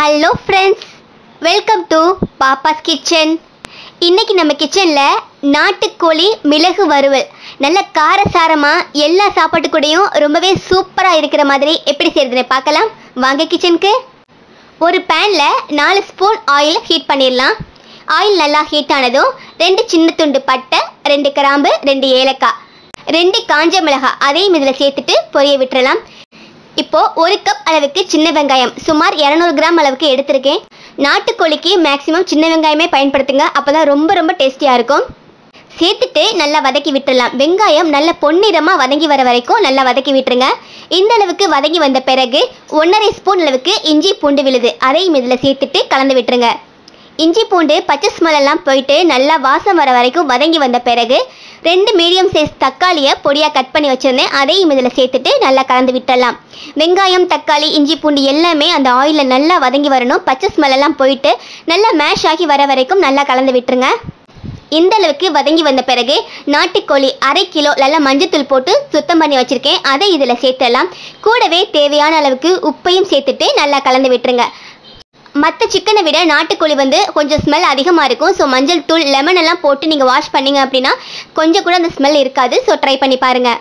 Hello friends, welcome to Pappa's kitchen. இன்றைக்கி நம்ம கிச்சனில் நாட்டுக்கோழி மிளகு வறுவல் நல்ல காரசாரமாக எல்லா சாப்பாட்டு கூடயும் ரொம்பவே சூப்பராக இருக்கிற மாதிரி எப்படி செய்கிறதுன்னு பார்க்கலாம். வாங்க கிச்சனுக்கு. ஒரு பேனில் 4 ஸ்பூன் ஆயில் ஹீட் பண்ணிடலாம். ஆயில் நல்லா ஹீட் ஆனதும் 2 சின்ன துண்டு பட்டை, 2 கிராம்பு, 2 ஏலக்காய், 2 காஞ்ச மிளகாய் அதையும் இதில் சேர்த்துட்டு பொரிய விட்டுறலாம். இப்போ 1 கப் அளவுக்கு சின்ன வெங்காயம் சுமார் 200 கிராம் அளவுக்கு எடுத்திருக்கேன். நாட்டுக்கோழிக்கு மேக்ஸிமம் சின்ன வெங்காயமே பயன்படுத்துங்க, அப்போ தான் ரொம்ப டேஸ்டியாக இருக்கும். சேர்த்துட்டு நல்லா வதக்கி விட்டுடலாம். வெங்காயம் நல்ல பொன்னிறமாக வதங்கி வர வரைக்கும் நல்லா வதக்கி விட்டுருங்க. இந்த அளவுக்கு வதங்கி வந்த பிறகு 1.5 ஸ்பூன் அளவுக்கு இஞ்சி பூண்டு விழுது அதையும் இதில் சேர்த்துட்டு கலந்து விட்டுருங்க. இஞ்சி பூண்டு பச்சை ஸ்மெல்லாம் போயிட்டு நல்லா வாசம் வர வரைக்கும் வதங்கி வந்த பிறகு 2 மீடியம் சைஸ் தக்காளியை பொடியாக கட் பண்ணி வச்சுருந்தேன், அதையும் இதில் சேர்த்துட்டு நல்லா கலந்து விட்டுடலாம். வெங்காயம், தக்காளி, இஞ்சி பூண்டு எல்லாமே அந்த ஆயிலில் நல்லா வதங்கி வரணும். பச்சை ஸ்மெல்லாம் போயிட்டு நல்லா மேஷ் ஆகி வர வரைக்கும் நல்லா கலந்து விட்டுருங்க. இந்த அளவுக்கு வதங்கி வந்த பிறகு நாட்டுக்கோழி 1/2 கிலோ நல்லா மஞ்சத்தூள் போட்டு சுத்தம் பண்ணி வச்சுருக்கேன், அதை இதில் சேர்த்துடலாம். கூடவே தேவையான அளவுக்கு உப்பையும் சேர்த்துட்டு நல்லா கலந்து விட்டுருங்க. மற்ற சிக்கனை விட நாட்டுக்கோழி கொஞ்சம் ஸ்மெல் அதிகமாக இருக்கும். ஸோ மஞ்சள் தூள், லெமன் எல்லாம் போட்டு நீங்கள் வாஷ் பண்ணிங்க அப்படின்னா கொஞ்சம் கூட அந்த ஸ்மெல் இருக்காது. ஸோ ட்ரை பண்ணி பாருங்கள்.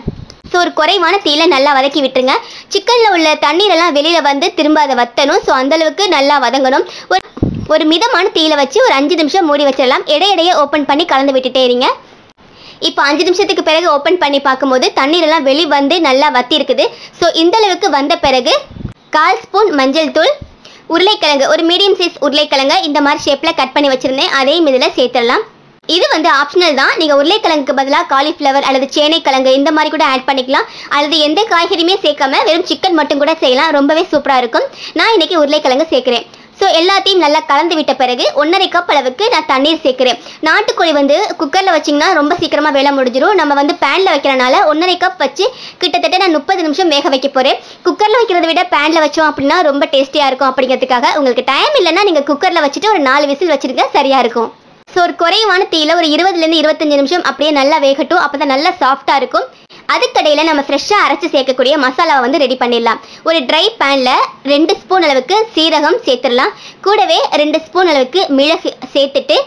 ஸோ ஒரு குறைவான தீயில நல்லா வதக்கி விட்டுருங்க. சிக்கனில் உள்ள தண்ணீரெல்லாம் வெளியில் திரும்ப அதை வற்றணும். ஸோ அந்தளவுக்கு நல்லா வதங்கணும். ஒரு மிதமான தீயில வச்சு ஒரு 5 நிமிஷம் மூடி வச்சிடலாம். இடையிடையே ஓப்பன் பண்ணி கலந்து விட்டுட்டே இருங்க. இப்போ 5 நிமிஷத்துக்கு பிறகு ஓப்பன் பண்ணி பார்க்கும்போது தண்ணீரெல்லாம் நல்லா வத்தி இருக்குது. ஸோ இந்தளவுக்கு வந்த பிறகு 1/4 ஸ்பூன் மஞ்சள் தூள், உருளைக்கிழங்கு, ஒரு மீடியம் சைஸ் உருளைக்கிழங்கு இந்த மாதிரி ஷேப்பில் கட் பண்ணி வச்சுருந்தேன், அதையும் இதில் சேர்த்துடலாம். இது ஆப்ஷனல் தான். நீங்கள் உருளைக்கிழங்குக்கு பதிலாக காலிஃப்ளவர் அல்லது சேனைக்கிழங்கு இந்த மாதிரி கூட ஆட் பண்ணிக்கலாம். அல்லது எந்த காய்கறியுமே சேர்க்காம வெறும் சிக்கன் மட்டும் கூட செய்யலாம். ரொம்பவே சூப்பராக இருக்கும். நான் இன்றைக்கி உருளைக்கிழங்கு சேர்க்குறேன். ஸோ எல்லாத்தையும் நல்லா கலந்து விட்ட பிறகு 1.5 கப் அளவுக்கு நான் தண்ணீர் சேர்க்குறேன். நாட்டுக்கோழி குக்கரில் வச்சிங்கன்னா ரொம்ப சீக்கிரமாக வேலை முடிஞ்சிடும். நம்ம பேனில் வைக்கிறனால 1.5 கப் வச்சு கிட்டத்தட்ட நான் 30 நிமிஷம் வேக வைக்க போகிறேன். குக்கரில் வைக்கிறத விட பேனில் வச்சோம் அப்படின்னா ரொம்ப டேஸ்டியாக இருக்கும். அப்படிங்கிறதுக்காக உங்களுக்கு டைம் இல்லைன்னா நீங்கள் குக்கரில் வச்சுட்டு ஒரு 4 விசில் வச்சுருங்க, சரியாக இருக்கும். ஸோ ஒரு குறைவான தீயில ஒரு 20லேருந்து 25 நிமிஷம் அப்படியே நல்லா வேகட்டும். அப்போ தான் நல்லா சாஃப்டாக இருக்கும். அதுக்கடையில் நம்ம ஃப்ரெஷ்ஷாக அரைச்சி சேர்க்கக்கூடிய மசாலாவை ரெடி பண்ணிடலாம். ஒரு ட்ரை பேனில் 2 ஸ்பூன் அளவுக்கு சீரகம் சேர்த்துடலாம். கூடவே 2 ஸ்பூன் அளவுக்கு மிளகு சேர்த்துட்டு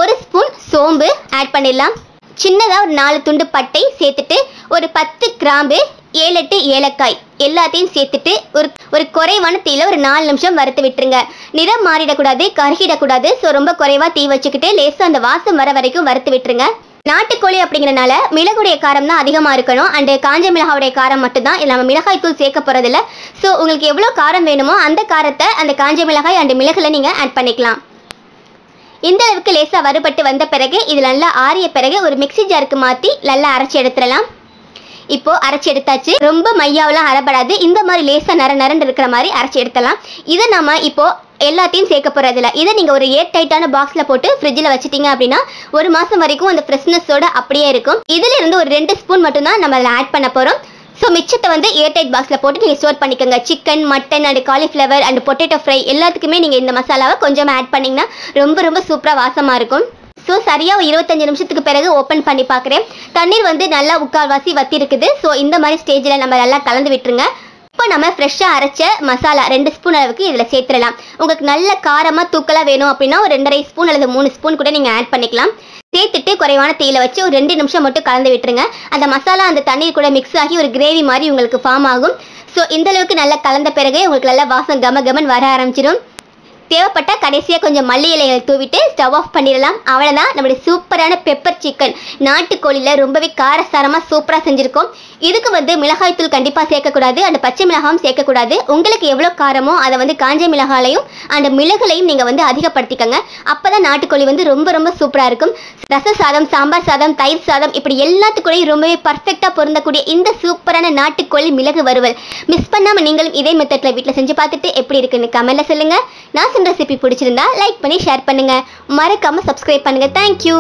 1 ஸ்பூன் சோம்பு ஆட் பண்ணிடலாம். சின்னதாக ஒரு 4 துண்டு பட்டை சேர்த்துட்டு ஒரு 10 கிராம்பு, 7-8 ஏலக்காய் எல்லாத்தையும் சேர்த்துட்டு ஒரு குறைவான தீயில ஒரு 4 நிமிஷம் வறுத்து விட்டுருங்க. நிறம் மாறிடக்கூடாது, கருகிடக்கூடாது. ஸோ ரொம்ப குறைவாக தீ வச்சுக்கிட்டு லேசாக அந்த வாசம் வர வரைக்கும் வறுத்து விட்டுருங்க. நாட்டுக்கோழி அப்படிங்கிறனால மிளகுடைய காரம் தான் அதிகமாக இருக்கணும். அண்டு காஞ்ச மிளகாவுடைய காரம் மட்டும்தான், இல்லை நம்ம மிளகாய் தூள் சேர்க்க போகிறதில்ல. ஸோ உங்களுக்கு எவ்வளோ காரம் வேணுமோ அந்த காரத்தை அந்த காஞ்ச மிளகாய் அண்டு மிளகுல நீங்கள் ஆட் பண்ணிக்கலாம். இந்த அளவுக்கு லேசாக வறுபட்டு வந்த பிறகு இதில் நல்லா ஆறிய பிறகு ஒரு மிக்சி ஜாருக்கு மாற்றி நல்லா அரைச்சி எடுத்துடலாம். இப்போ அரைச்சி எடுத்தாச்சு. ரொம்ப மையாவெல்லாம் அரைப்படாது, இந்த மாதிரி லேசாக நரண்டு இருக்கிற மாதிரி அரைச்சி எடுத்தலாம். இதை நம்ம இப்போ எல்லாத்தையும் சேர்க்க போகிறதில்ல. இதை நீங்கள் ஒரு ஏர் டைட்டான பாக்ஸில் போட்டு ஃப்ரிட்ஜில் வச்சுட்டீங்க அப்படின்னா 1 மாதம் வரைக்கும் அந்த ஃப்ரெஷ்னஸோட அப்படியே இருக்கும். இதிலிருந்து ஒரு 2 ஸ்பூன் மட்டும்தான் நம்ம அதில் ஆட் பண்ண போகிறோம். ஸோ மிச்சத்தை ஏர் டைட் பாக்ஸில் போட்டு நீங்கள் ஸ்டோர் பண்ணிக்கோங்க. Chicken, mutton and cauliflower and potato fry எல்லாத்துக்குமே நீங்கள் இந்த மசாலாவை கொஞ்சமாக ஆட் பண்ணிங்கன்னா ரொம்ப சூப்பராக வாசமாக இருக்கும். ஸோ சரியாக 25 நிமிஷத்துக்கு பிறகு ஓப்பன் பண்ணி பார்க்குறேன். தண்ணீர் நல்லா 1/4 வத்தி இருக்குது. ஸோ இந்த மாதிரி ஸ்டேஜில் நம்ம நல்லா கலந்து விட்டுருங்க. இப்போ நம்ம ஃப்ரெஷ்ஷாக அரைச்ச மசாலா 2 ஸ்பூன் அளவுக்கு இதில் சேர்த்துடலாம். உங்களுக்கு நல்ல காரமாக தூக்கலாக வேணும் அப்படின்னா ஒரு 2.5 ஸ்பூன் அல்லது 3 ஸ்பூன் கூட நீங்கள் ஆட் பண்ணிக்கலாம். சேர்த்துட்டு குறைவான தீயில வச்சு ஒரு 2 நிமிஷம் மட்டும் கலந்து விட்டுருங்க. அந்த மசாலா அந்த தண்ணீர் கூட மிக்ஸ் ஆகி ஒரு கிரேவி மாதிரி உங்களுக்கு ஃபார்ம் ஆகும். ஸோ இந்த அளவுக்கு நல்லா கலந்த பிறகு உங்களுக்கு நல்லா வாசம் கமகமன் வர ஆரம்பிச்சிடும். தேவைப்பட்ட கடைசியாக கொஞ்சம் மல்லி இலைகள் தூவிட்டு ஸ்டவ் ஆஃப் பண்ணிடலாம். அவ்வளோதான், நம்மளுடைய சூப்பரான பெப்பர் சிக்கன் நாட்டுக்கோழியில் ரொம்பவே காரசாரமாக சூப்பராக செஞ்சுருக்கோம். இதுக்கு மிளகாய் தூள் கண்டிப்பாக சேர்க்கக்கூடாது, அந்த பச்சை மிளகாயும் சேர்க்கக்கூடாது. உங்களுக்கு எவ்வளோ காரமோ அதை காஞ்ச மிளகாலையும் அந்த மிளகுலையும் நீங்கள் அதிகப்படுத்திக்கங்க. அப்போ தான் நாட்டுக்கோழி ரொம்ப சூப்பராக இருக்கும். ரச சாதம், சாம்பார் சாதம், தயிர் சாதம் இப்படி எல்லாத்துக்கூடையும் ரொம்பவே பர்ஃபெக்டாக பொருந்தக்கூடிய இந்த சூப்பரான நாட்டுக்கோழி மிளகு வறுவல் மிஸ் பண்ணாமல் நீங்களும் இதே மெத்தடில் வீட்டில் செஞ்சு பார்த்துட்டு எப்படி இருக்குன்னு கமெண்ட்டில் சொல்லுங்கள். நான் ரெசிபி பிடிச்சிருந்தா லைக் பண்ணி ஷேர் பண்ணுங்க. மறக்காம சப்ஸ்கிரைப் பண்ணுங்க. தேங்க்யூ.